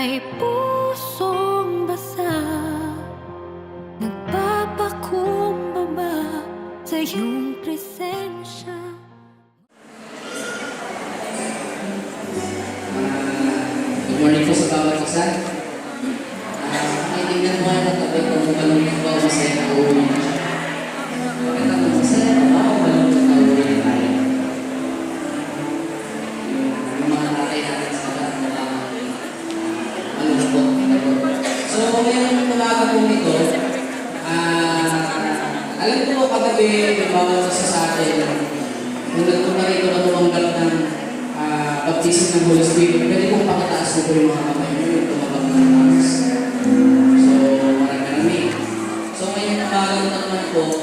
May pusong basa, nagpapakumbaba sa iyong presensya. Good morning po sa bawat isa. Tingnan mo ang tabi kung malungkot ba o masaya na uwi na siya. Bakit ako masaya ba o malungkot na uwi na tayo? Yung mga tatay natin sa lahat na malungkot. So, ngayong umaga po nito, alam ko kagabi, may bawat isa sa atin, nung nagpunta rito na tumanggap ng baptism ng Holy Spirit, pwede kong pakitaas na po yung mga kamay nyo, yung tumabang ng taas. So, marami. So, ngayong umaga naman po,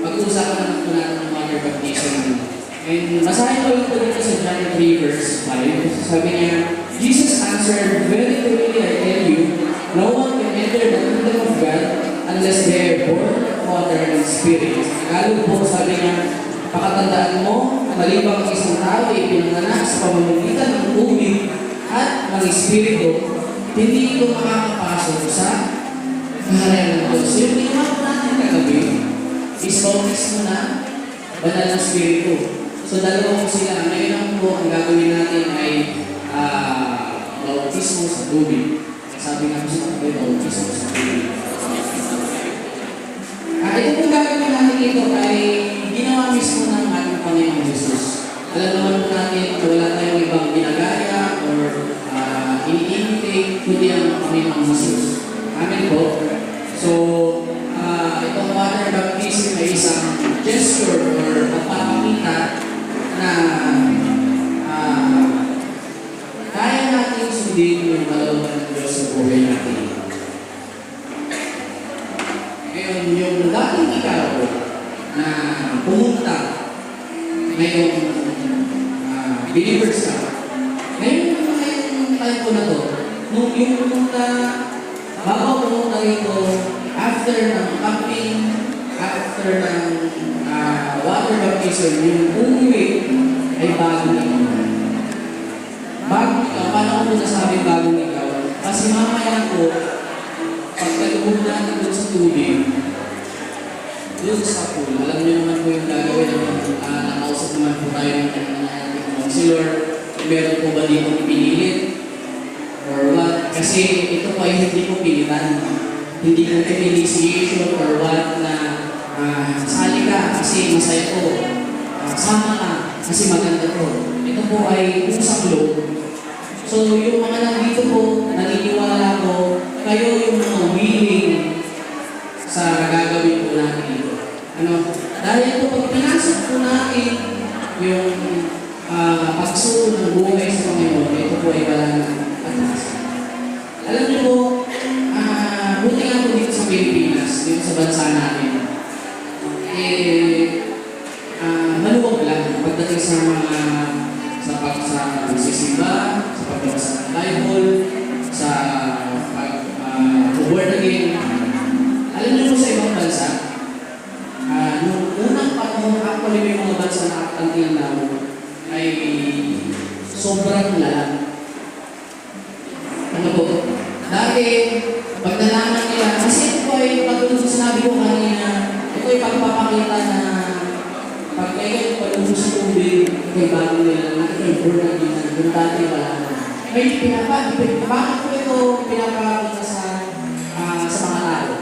mag-uusapan naman po natin ng water baptism. And masahin ko lang po dito sa John 3 verse 5. Sabi niya, Jesus answered, "Very truly I tell you, no one can enter the kingdom of God unless they are born of water and spirit." Lalo po, sabi niya, pakatandaan mo, maliban ang isang tao ay pinanganak sa pamamagitan ng tubig at ng Espiritu, hindi ito makakapasok sa kaharian ng Diyos. Yung ginawa po natin kagabi, is bautismo na banal ng Espiritu. So dalawa po sila. Ngayon po, ang gagawin natin ay bautismo sa tubig. Sabi nga po sa kagabi, bautismo sa tubig. Ito po gagawin natin ito ay ginawa mismo ng ating Panginoong Jesus. Alam naman po natin na wala tayong ibang ginagaya or ini-imitate kundi ang Panginoong Jesus. Amen po. So, itong water baptism ay isang gesture or magpapakita na kaya natin sundin yung kalooban ng Diyos sa buhay natin. Ngayon, yung dating ikaw na pumunta ngayong believers ka, ngayon time ko na to, nung yung pumunta, bago pumunta rito, after ng camping, after ng water baptism, yung umuwi ay bagong ikaw. Bagong ikaw, paano ko nasabi bagong ikaw? Kasi mamaya ko, pagkalubog natin doon sa tubig, doon sa pool, alam niyo naman po yung gagawin naman, nakausap naman po tayo ng ating counselor, meron po ba dito pinilit? Or what? Kasi ito po ay hindi po pilitan. Hindi po initiation or what na sali ka kasi masaya po. Sama ka kasi maganda po. Ito po ay usap loob. So yung mga nandito po, naniniwala po, kayo yung mga willing sa gagawin po natin dito. Dahil po pag pinasok po natin yung pagsunod ng buhay sa Panginoon, ito po ay wala na atas. Alam niyo po, buti nga po dito sa Pilipinas, dito sa bansa natin, maluwag lang pagdating sa mga sa pagsisimba, sa pagbabasa ng Bible, sa pag-word again. Alam niyo po sa ibang bansa, nung unang panahon, actually may mga bansa na ang tinanong ay sobrang lalang. Ano po? Dati, pag nalaman nila, kasi ito po ay pagtulog sa sinabi ko kanina, ito ay pagpapakita na pag kayo palubog sa tubig, ito ay bago nila na ito ay born again na yung dati wala na. May bakit po ito pinapakita sa mga tao?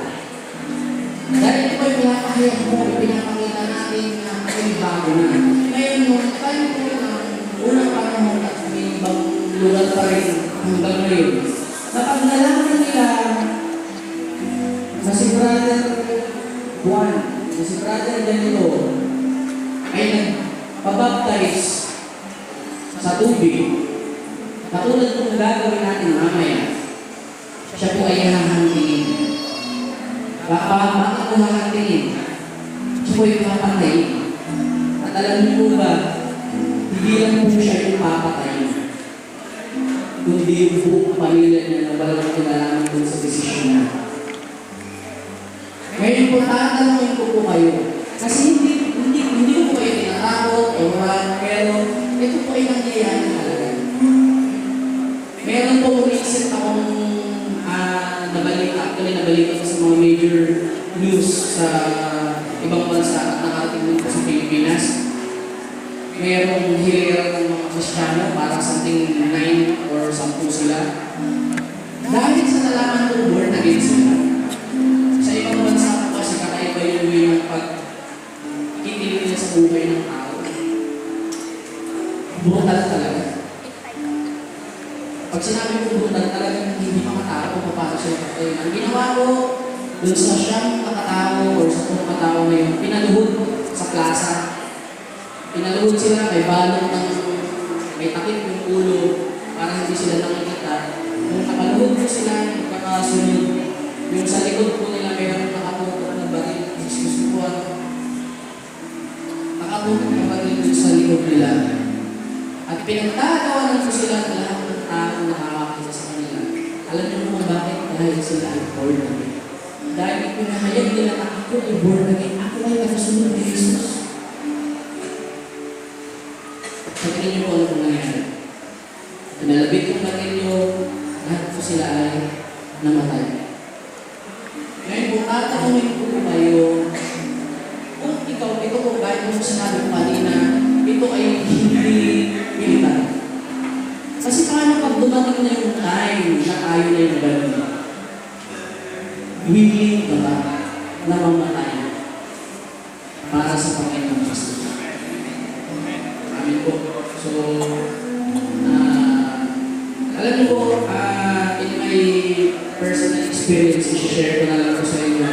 Dahil ito ay pinapakita natin na ito ay bago na. Ngayon, tayo po ang unang panahon at may ibang lugar pa rin hanggang ngayon. Kapag nalaman nila na si Brother Juan, na si Brother Danilo ay nagpabaptize sa tubig, katulad kung gagawin natin mamaya, siya po ay hahantingin. Bakit po hahantingin? Siya po ay papatayin. At alam niyo po ba, hindi lang po siya yung papatayin, kundi yung buong pamilya niya na walang kinalaman dun sa desisyon niya. Ngayon po, tatanungin ko po kayo. Kasi hindi ko po kayo tinatakot o pero ito po ay nangyayari talaga. sa ibang bansa at nakarating dito sa Pilipinas. Mayroong hilera ng mga Kristiyano, para something 9 or 10 sila. Dahil sa nalaman ko, born again sila. Sa ibang bansa ko kasi kakaiba yung pag-kikilig nila sa buhay ng tao. Brutal talaga. Pag sinabi ko brutal talaga, hindi mga tao papasok sila patay. Ang ginawa ko, dun sa siyang katao or sa kung katao na yun, pinaluhod sa plaza. Pinaluhod sila, may balong ng may takip yung ulo para hindi sila nakikita. Nung nakaluhod ko sila, nagkakasunod, yung sa likod po nila mayroon nakaputok na baril. Excuse me po, nakaputok na baril dun sa likod nila. At pinagtatawanan ko sila at lahat ng tao nakakakita sa kanila. Alam niyo kung bakit? Dahil sila ay born again. Dahil ipinahayag nila na ako ay born again. Ako ay nakasunod ni Jesus. Pagkain niyo po ano kung nangyari. Pinalabit yung baril lahat po sila ay namatay. Ngayon kung tatanungin ko po kayo, kung ito po kahit kung sinabi ko kanina, ito ay hindi militar. Kasi paano pag dumating na yung time na tayo na yung baril? Willing ka ba na mamatay para sa Panginoon Jesus? Amin po. So, alam niyo po, in my personal experience, i-share ko na lang po sa inyo.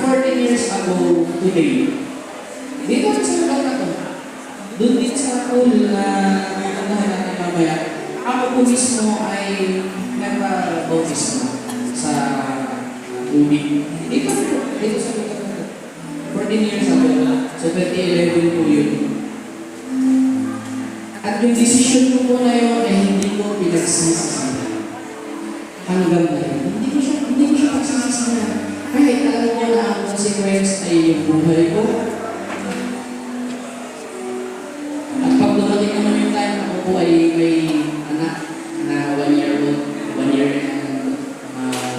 14 years ago today, dito sa lugar na to, doon din sa pool na unahan natin mamaya, ako po mismo ay nagpa-bautismo sa tubig. Dito sa lugar na to. 14 years ago, so 2011 po yun. At yung decision ko po na yun ay hindi ko pinagsisisi. Hanggang ngayon. Hindi ko siya pagsisisi na. Kahit alam niyo na ang consequence ay yung buhay ko. At pag dumating naman yung time, ako po ay may anak na 1 year old, 1 year and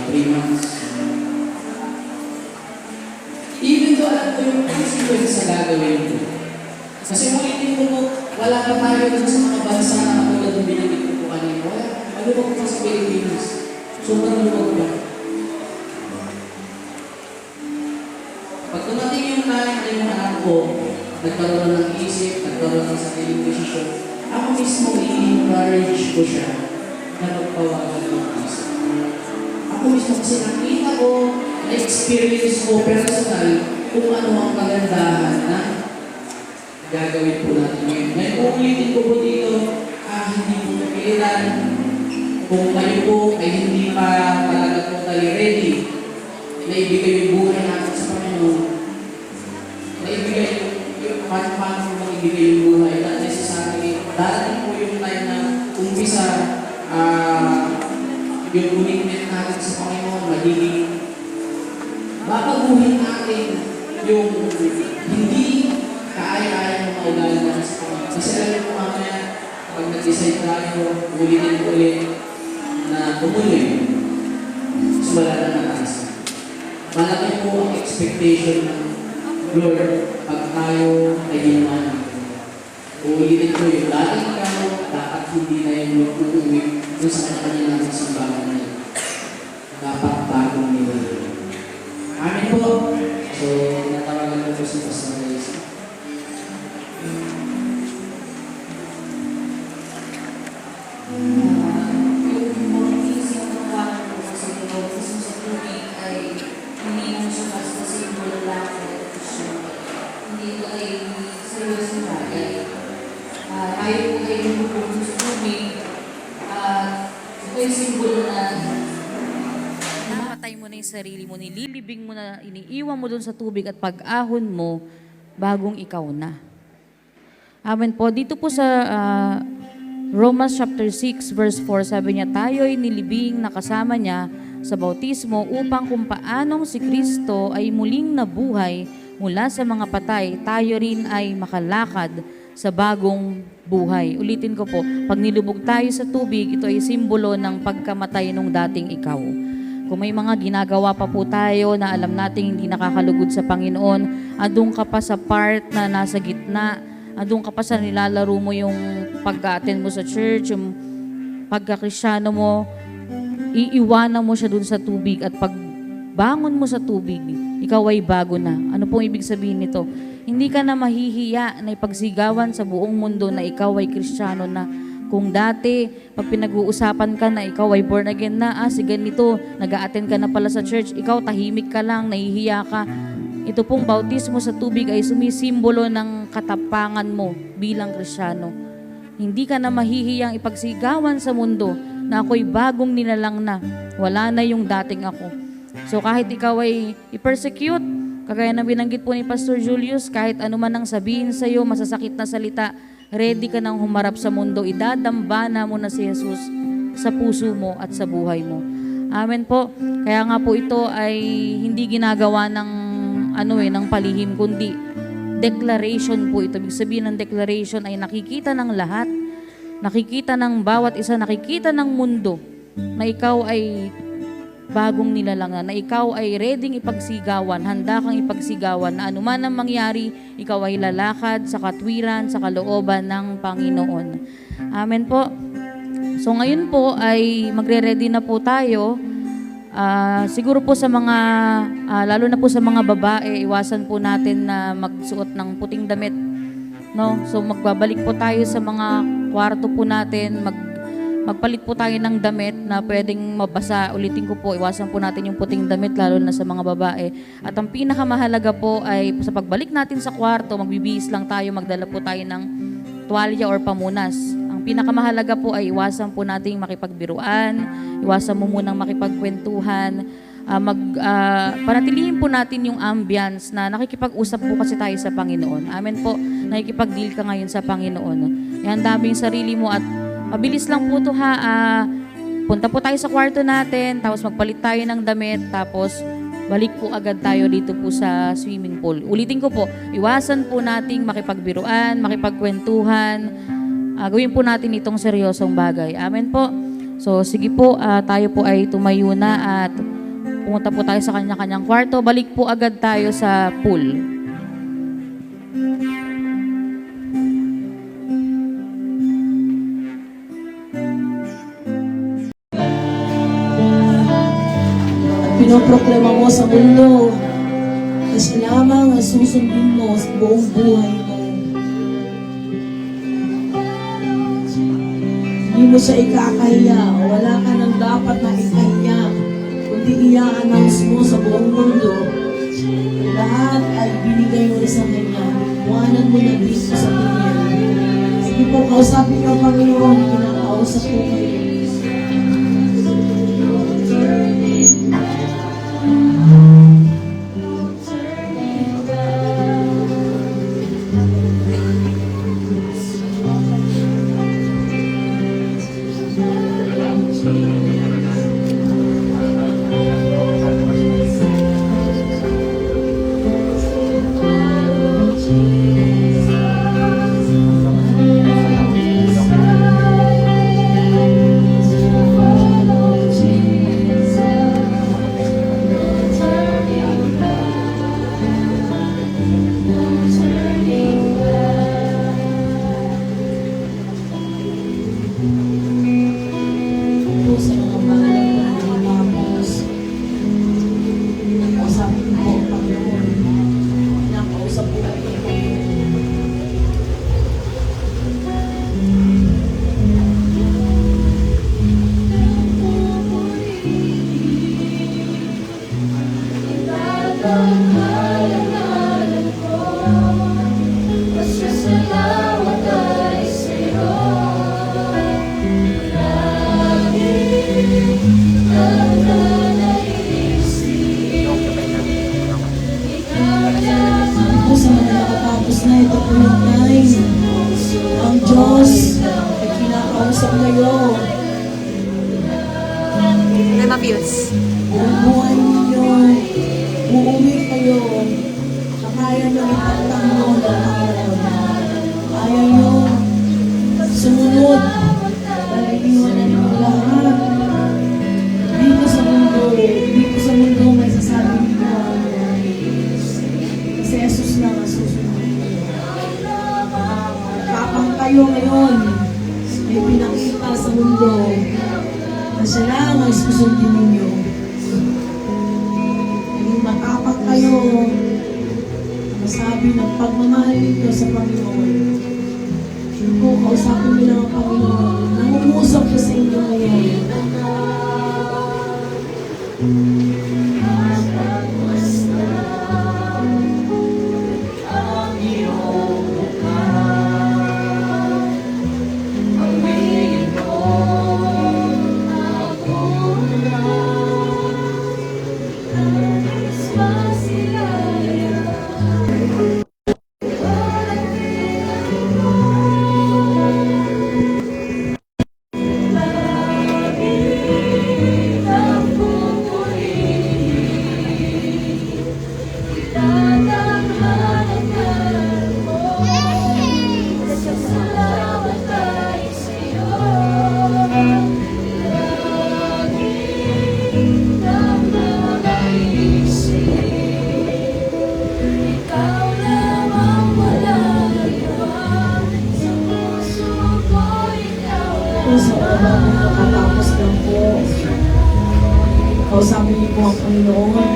3 months. Even though alam ko yung consequence sa gagawin ko. Kasi ulitin ko po, wala pa tayo dun sa mga bansa na katulad ng binanggit ko po kanina. Wala. Malubog pa sa Pilipinas. Sobrang lubog pa. Pag tumating yung time na yung anak ko, nagkaroon ng isip, nagkaroon ng sariling desisyon, ako mismo i-encourage ko siya na magpawagan ng isip. Ako mismo kasi nakita ko, na-experience ko personal kung ano ang kagandahan na gagawin po natin ngayon. Ngayon, uulitin ko po dito, hindi po napilitan. Kung kayo po ay hindi pa talaga po tayo ready, na ibigay yung buhay natin sa Panginoon, na ibigay yung paano mo ibigay yung buhay, not necessarily, darating po yung time na umpisa yung commitment natin sa Panginoon, magiging babaguhin natin yung hindi kaya-kaya ng mga ugali natin sa Panginoon. Kasi alam mo mamaya, pag nag-decide tayo, ulitin ko ulit na tumuloy, so wala na natasa. Malaki po ang expectation ng Lord pag tayo ay ginawa natin. Uulitin ko yung dating ikaw, dapat hindi na yung uuwi doon sa kanya natin sa bago na yun. Dapat bagong nila. Amin po. So, natawagan ko po si Pastor Reyes. Yung motivation ng tawag ko kasi bautismo sa tubig ay hindi mo siya basta simbolo lang ng Christian. Hindi ito ay seryoso bagay. Ayaw ko kayo yung bautismo sa tubig. Ito ay simbolo na napatay mo na yung sarili mo, nililibing mo na, iniiwan mo dun sa tubig at pag-ahon mo, bagong ikaw na. Amen po. Dito po sa Romans chapter 6 verse 4, sabi niya, tayo'y nilibing na kasama niya sa bautismo upang kung paanong si Kristo ay muling nabuhay mula sa mga patay, tayo rin ay makalakad sa bagong buhay. Ulitin ko po, pag nilubog tayo sa tubig, ito ay simbolo ng pagkamatay ng dating ikaw. Kung may mga ginagawa pa po tayo na alam nating hindi nakakalugod sa Panginoon, andun ka pa sa part na nasa gitna, andun ka pa sa nilalaro mo yung pag-attend mo sa church, yung pagka-Kristyano mo, iiwanan mo siya dun sa tubig at pagbangon mo sa tubig, ikaw ay bago na. Ano pong ibig sabihin nito? Hindi ka na mahihiya na ipagsigawan sa buong mundo na ikaw ay Kristiyano na. Kung dati, pag pinag-uusapan ka na ikaw ay born again na, si ganito, nag-a-attend ka na pala sa church, ikaw tahimik ka lang, nahihiya ka. Ito pong bautismo sa tubig ay sumisimbolo ng katapangan mo bilang Kristiyano. Hindi ka na mahihiyang ipagsigawan sa mundo na ako'y bagong nilalang na, wala na yung dating ako. So kahit ikaw ay i-persecute, kagaya ng binanggit po ni Pastor Julius, kahit ano man ang sabihin sa iyo, masasakit na salita, ready ka nang humarap sa mundo, idadambana mo na si Jesus sa puso mo at sa buhay mo. Amen po. Kaya nga po ito ay hindi ginagawa ng ng palihim, kundi declaration po ito. Ibig sabihin ng declaration ay nakikita ng lahat, nakikita ng bawat isa, nakikita ng mundo na ikaw ay bagong nilalangan, na ikaw ay ready ipagsigawan, handa kang ipagsigawan, na anuman ang mangyari, ikaw ay lalakad sa katwiran, sa kalooban ng Panginoon. Amen po. So ngayon po ay magre-ready na po tayo. Siguro po sa mga, lalo na po sa mga babae, iwasan po natin na magsuot ng puting damit. No? So magbabalik po tayo sa mga kwarto po natin, magpalit po tayo ng damit na pwedeng mabasa. Ulitin ko po, iwasan po natin yung puting damit lalo na sa mga babae. At ang pinakamahalaga po ay sa pagbalik natin sa kwarto, magbibihis lang tayo, magdala po tayo ng tuwalya or pamunas. Ang pinakamahalaga po ay iwasan po nating makipagbiruan, iwasan mo munang makipagkwentuhan, panatilihin po natin yung ambience na nakikipag-usap po kasi tayo sa Panginoon. Amen po, nakikipag-deal ka ngayon sa Panginoon. Ihanda mo yung sarili mo at mabilis lang po ito ha. Punta po tayo sa kwarto natin, tapos magpalit tayo ng damit, tapos balik po agad tayo dito po sa swimming pool. Ulitin ko po, iwasan po nating makipagbiruan, makipagkwentuhan. Gawin po natin itong seryosong bagay. Amen po. So sige po, tayo po ay tumayo na at pumunta po tayo sa kanya-kanyang kwarto. Balik po agad tayo sa pool. Pinoproklama mo sa mundo na siya lamang ang susundin mo sa buong buhay mo. Hindi mo siya ikakahiya, wala ka nang dapat na ikahiya, kundi i-announce mo sa buong mundo. Lahat ay binigay mo na sa Kanya, iwanan mo na dito sa Kanya. Sige po, kausapin ka Panginoon, pinakausap po kayo. kayo ngayon ay pinakita sa mundo na siya lang ang susundin ninyo. Naging matapak kayo, masabi ng pagmamahal ninyo sa Panginoon. Kung kausapin niyo lang ang Panginoon, nangungusap ko sa inyo ngayon. So, nakatapos lang po. Kausapin niyo po ang Panginoon.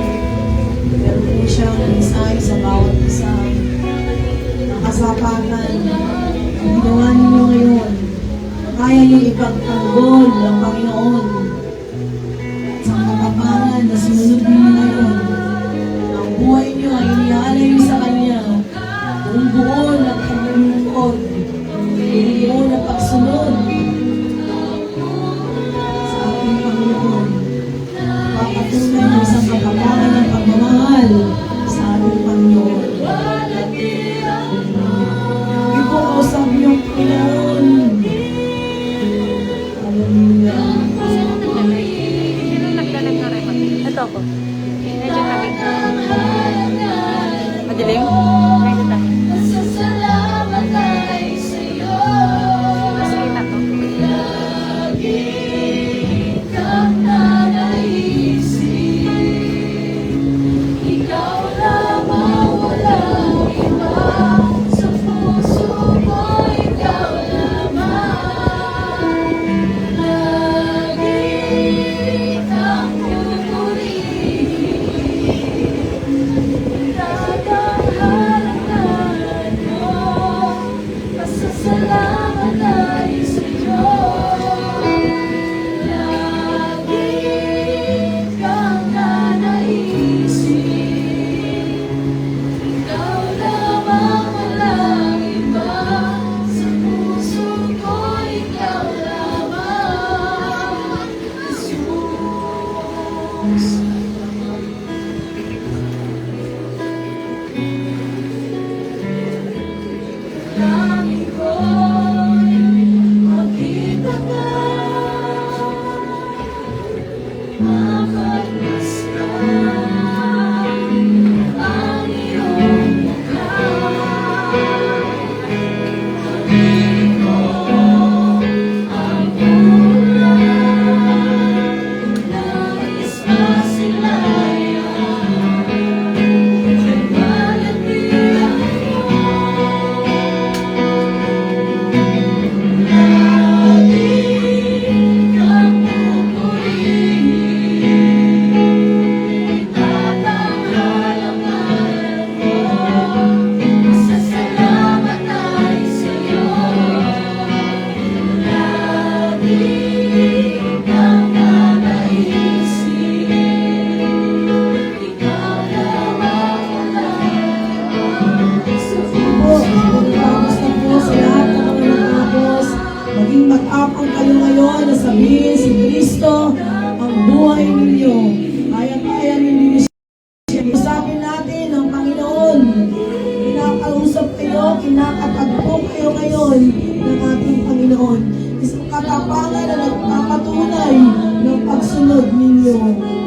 Meron po siyang isay sa bawat isa. Nakasapatan. Ang ginawa ninyo ngayon, kaya niyo ipagtanggol ang Panginoon. Sa katapangan na sinunod ninyo ngayon, ang buhay niyo ay iniaalay niyo sa Kanya. Buong buo ng paglulungkod, buong buo ng pagsunod. Papatunay ng isang katapangan ng pagmamahal sa ating Panginoon. Hindi po kausap niyo ang Panginoon. Hallelujah. Sinong nagdalag na record? Ito ako. Medyo tabi. Madilim? Medyo tabi. Mas kita to. Mag-apang kayo ngayon na sabihin si Kristo ang buhay ninyo. Kaya ninyo siya. Isapin natin ang Panginoon. Kinakausap kayo, kinakatagpo kayo ngayon ng ating Panginoon. Isang katapangan na nagpapatunay ng pagsunod ninyo.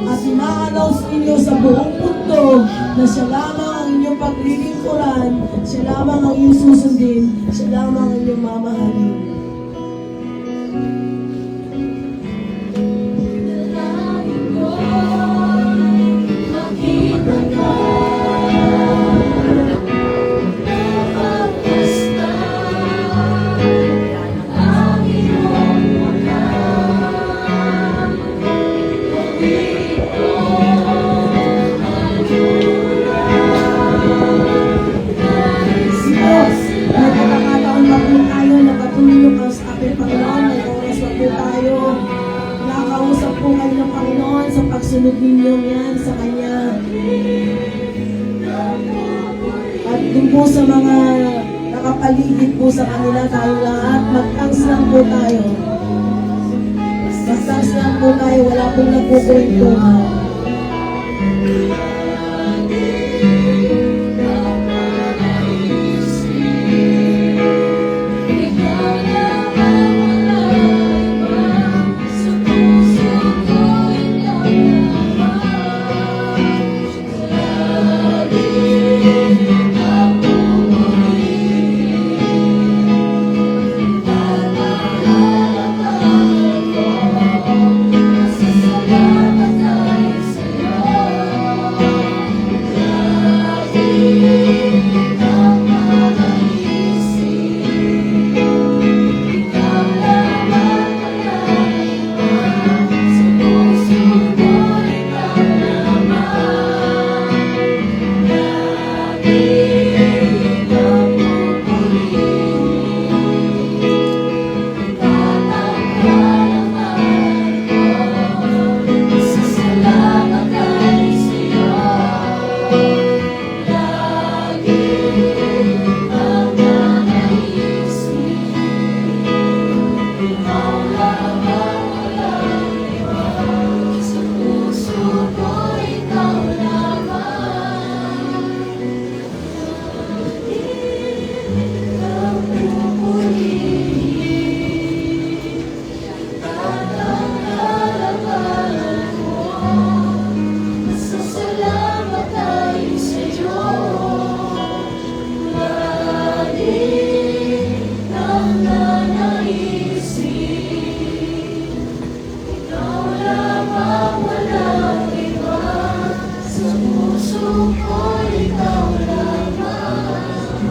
At ina-announce ninyo sa buong mundo na siya lamang ang inyong paglilingkuran, siya lamang ang inyong susundin, siya lamang ang inyong mamahalin. po sa kanila tayo lahat. Mag-thanks lang po tayo. Mag-thanks lang po tayo. Wala pong nagkukwentuhan.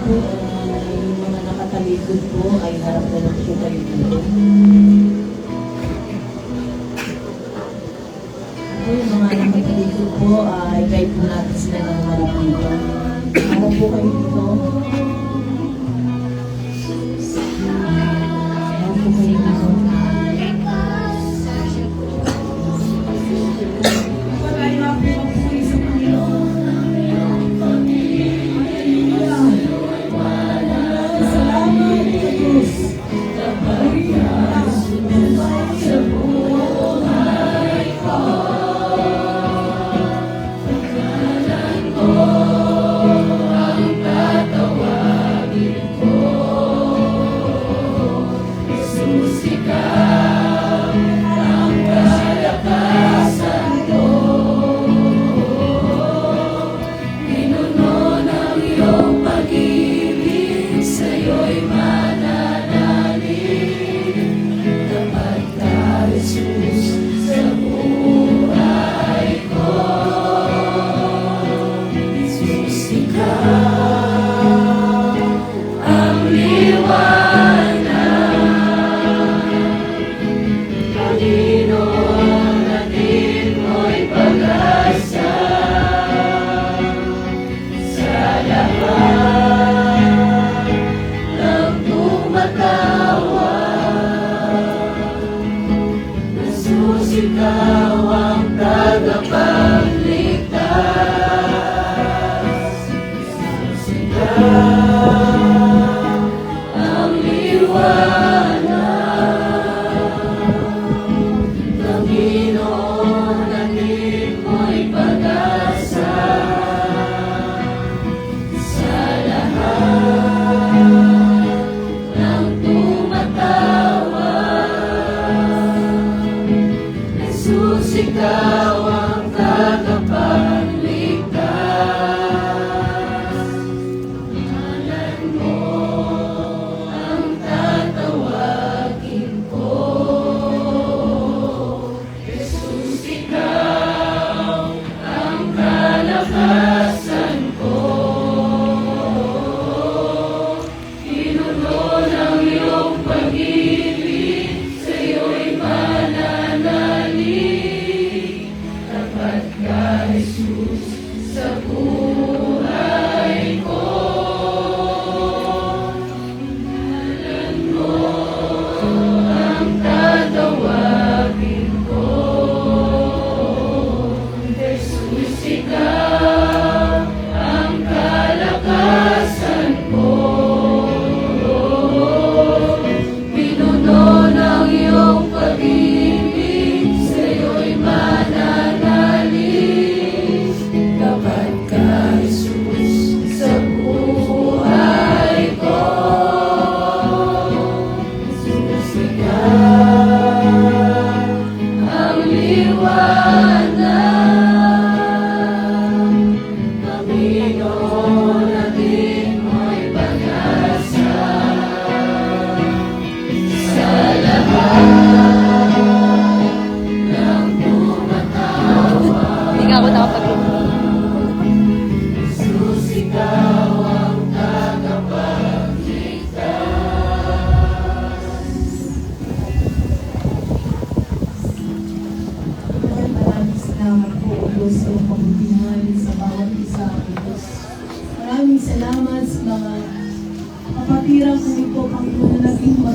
Yung mga nakatalikod po ay harap na lang po kayo dito. Yung mga nakatalikod po ay guide po natin sila ng harap dito. Harap po kayo dito. Harap po kayo dito.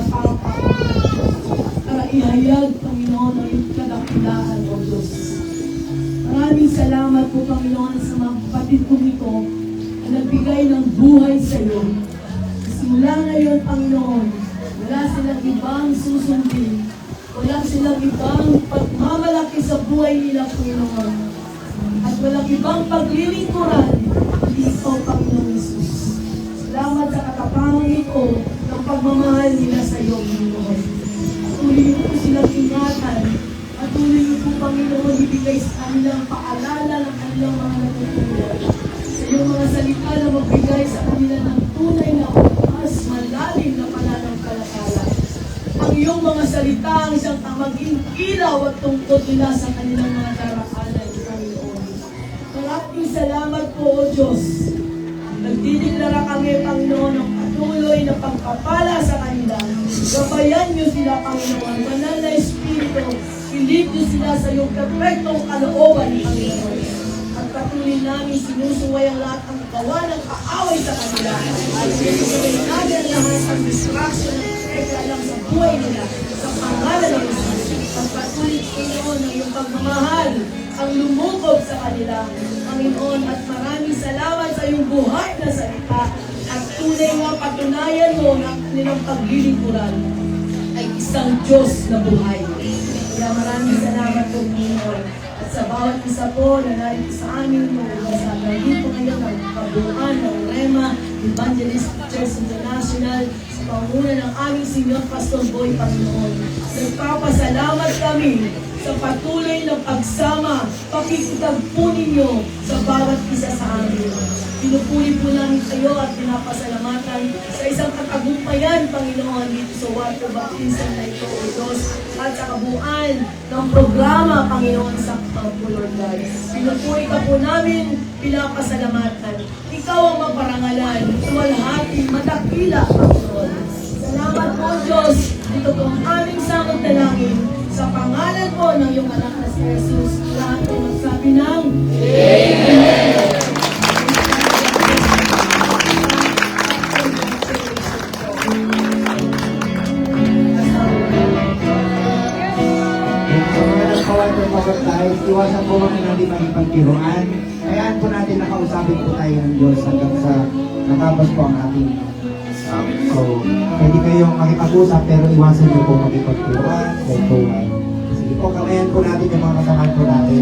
para ihayag, Panginoon, ang iyong kadakilaan, O Diyos. Maraming salamat po, Panginoon, sa mga kapatid kong ito na nagbigay ng buhay sa iyo. Simula ngayon, Panginoon, wala silang ibang susundin. Wala silang ibang pagmamalaki sa buhay nila, Panginoon. At walang ibang paglilingkuran, hindi ikaw, Panginoon Jesus. Salamat sa katapangan ito ng pagmamahal nila sa iyo, Panginoon. Patuloy niyo po silang ingatan. Patuloy niyo po, Panginoon, ibigay sa kanilang paalala ng kanilang mga natutunan. Sa iyong mga salita na magbigay sa kanila ng tunay na mas malalim na pananampalataya. Ang iyong mga salita ang isang maging ilaw at tungkod nila sa kanilang mga daraanan, Panginoon. Maraming salamat po, O Diyos. Nagdideklara kami, Panginoon, ng patuloy na pagpapala sa kanila. Gabayan niyo sila, Panginoon. Banal na Espiritu, pilit niyo sila sa iyong perfectong kalooban, Panginoon. At patuloy namin sinusuway ang lahat ng gawa ng kaaway sa kanila. At sinusuway namin ang lahat ng distraction ng peka lang sa buhay nila. Sa pangalan ng Jesus. At patuloy, Panginoon, ang iyong pagmamahal ang lumukob sa kanila. Panginoon, at maraming salamat sa iyong buhay na salita at tunay nga patunayan mo na kanilang paglilingkuran ay isang Diyos na buhay. Kaya maraming salamat po, Panginoon. At sa bawat isa po na narito sa amin mo, sa dito ngayon ng kabuuan ng Rema Evangelist Church International sa panguna ng aming Senior Pastor Boy, Panginoon. Nagpapasalamat kami sa patuloy na pagsama, pakikitagpo ninyo sa bawat isa sa amin. Pinupuli po namin kayo at pinapasalamatan sa isang katagumpayan, Panginoon, dito sa water baptism na ito, O Diyos, at sa kabuuan ng programa, Panginoon, sa Campo Lord God. Pinupuli ka po namin, pinapasalamatan. Ikaw ang maparangalan, tuwalhati, matakila, Panginoon. Salamat po, Diyos, dito po ang aming samot na langin. Sa pangalan po ng iyong anak na si Jesus, lahat ay magsabi ng Amen. Iwasan po kami ng di makipagkiruan. Kayaan po natin nakausapin po tayo ng Diyos hanggang sa natapos po ang ating so, pwede kayong makipag-usap pero iwasan niyo po makipagkiruan. Sige po, kamayan po natin yung mga kasamahan po natin.